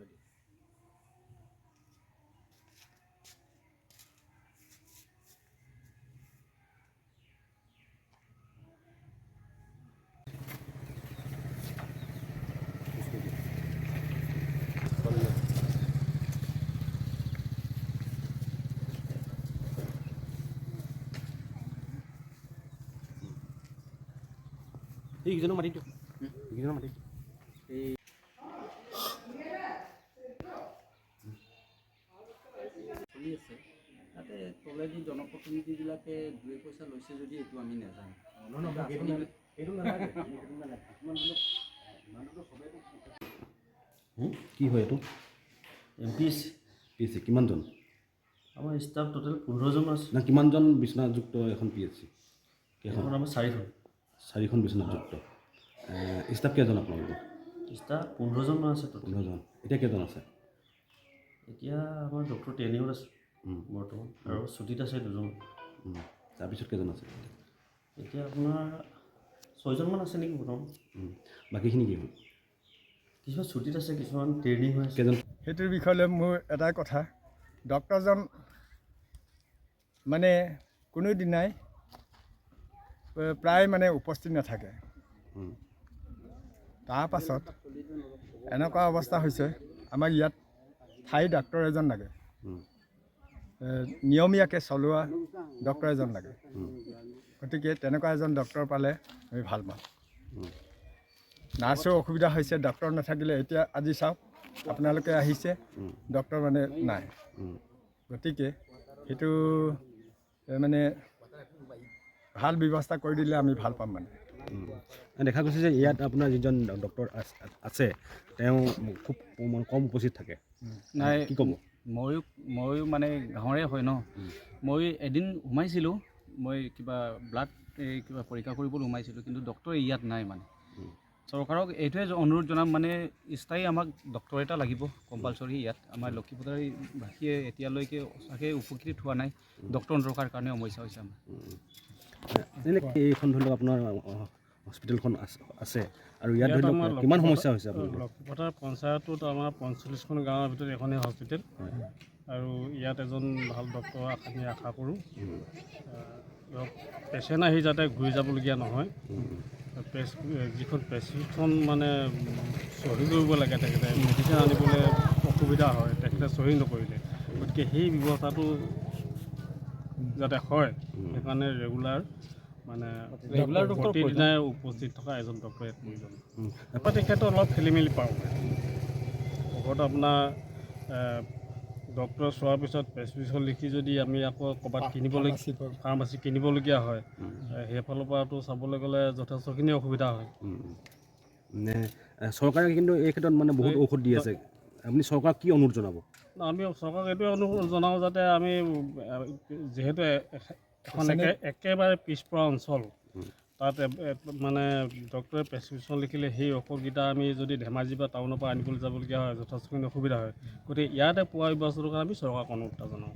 ফালেদি এইকেইজনক মাতি দিয়ক এইকেইজনক মাতি দিয়ক চলি আছে তাতে তলেদি জনপ্ৰতিনিধিবিলাকে 2 পইচা লৈছে যদি এইটো আমি নাজানো কি হয় এইটো MPSC কিমানজন আমাৰ ষ্টাফ টোটেল 15জন আছে না কিমানজন বিচনাযুক্ত এখন PHC এখন আমাৰ 4খন বিচনাযুক্ত ষ্টাফ কেইজন আপোনালোকৰ ষ্টাফ 15জন মান আছে টোটেল 15জন এতিয়া কেইজন আছে এতিয়া আমাৰ ডক্টৰ ট্ৰেইনিঙত আছে বৰ্তমান আৰু ছুটীত আছে 2জন তাৰপিছত কেইজন আছে এতিয়া আপোনাৰ 6জন মান আছে নেকি বৰ্তমান বাকীখিনি কি হ'ল কিছুমান ছুটীত আছে কিছুমান ট্ৰেইনিং হৈ আছে কেইজন সেইটোৰ বিষয়ে মোৰ এটাই কথা ডক্টৰজন মানে কোনো দিনাই প্ৰায় মানে উপস্থিত নাথাকে তাৰ পাছত এনেকুৱা অৱস্থা হৈছে আমাৰ ইয়াত ঠাই ডক্টৰ এজন লাগে নিয়মীয়াকৈ চলোৱা ডক্টৰ এজন লাগে গতিকে তেনেকুৱা এজন ডক্টৰ পালে আমি ভাল পাম নাৰ্ছৰ অসুবিধা হৈছে ডক্টৰ নাথাকিলে এতিয়া আজি চাওক আপোনালোকে আহিছে ডক্টৰ মানে নাই গতিকে সেইটো মানে ভাল ব্যৱস্থা কৰি দিলে আমি ভাল পাম মানে দেখা গৈছে যে ইয়াত আপোনাৰ যিজন ডক্টৰ আছে তেওঁ খুব কম উপস্থিত থাকে নাই কি ক'ব ময়ো মানে গাঁৱৰে হয় ন মই এদিন সোমাইছিলোঁ মই কিবা ব্লাড কিবা পৰীক্ষা কৰিবলৈ সোমাইছিলোঁ কিন্তু ডক্টৰ ইয়াত নাই মানে চৰকাৰক এইটোৱে অনুৰোধ জনাম মানে স্থায়ী আমাক ডক্টৰ এটা লাগিব কম্পালচৰি ইয়াত আমাৰ লক্ষীপুৰৰ বাসীয়ে এতিয়ালৈকে সঁচাকৈ উপকৃত হোৱা নাই ডক্টৰ নথকাৰ কাৰণে সমস্যা হৈছে আমাৰ এইখন ধৰি লওক আপোনাৰ হস্পিটেলখন আছে আৰু ইয়াত ধৰি লওক কিমান সমস্যা হৈছে আপোনাৰ লক্ষীপুৰ পঞ্চায়তত আমাৰ 45খন গাঁৱৰ ভিতৰত এখনেই হস্পিটেল আৰু ইয়াত এজন ভাল ডক্টৰ আমি আশা কৰোঁ পেচেণ্ট আহি যাতে ঘূৰি যাবলগীয়া নহয় যিখন প্ৰেছক্ৰিপশ্যন মানে চহী কৰিব লাগে তেখেতে মেডিচিন আনিবলৈ অসুবিধা হয় তেখেতে চহী নকৰিলে গতিকে সেই ব্যৱস্থাটো যাতে হয় সেইকাৰণে ৰেগুলাৰ মানে প্ৰতিদিনাই উপস্থিত থকা এজন ডক্টৰ ইয়াত প্ৰয়োজন তেখেতে অলপ খেলি মেলি পাওঁ লগত আপোনাৰ ডক্টৰ চোৱাৰ পিছত প্ৰেছক্ৰিপশ্যন লিখি যদি আমি আকৌ ক'ৰবাত ফাৰ্মাচী কিনিবলগীয়া হয় সেইফালৰ পৰাতো চাবলৈ গ'লে যথেষ্টখিনি অসুবিধা হয় চৰকাৰে কিন্তু এই ক্ষেত্ৰত মানে বহুত ঔষধ দি আছে আপুনি চৰকাৰক কি অনুৰোধ জনাব আমি চৰকাৰক এইটোৱে অনুৰোধ জনাওঁ যাতে আমি যিহেতু এখন একেবাৰে পিছপৰা অঞ্চল তাত মানে ডক্টৰে প্ৰেছক্ৰিপশ্যন লিখিলে সেই ঔষধকেইটা আমি যদি ধেমাজি বা টাউনৰ পৰা আনিবলৈ যাবলগীয়া হয় যথেষ্টখিনি অসুবিধা হয় গতিকে ইয়াতে পোৱা ব্যৱস্থাটোৰ কাৰণে আমি চৰকাৰক অনুৰোধ জনাওঁ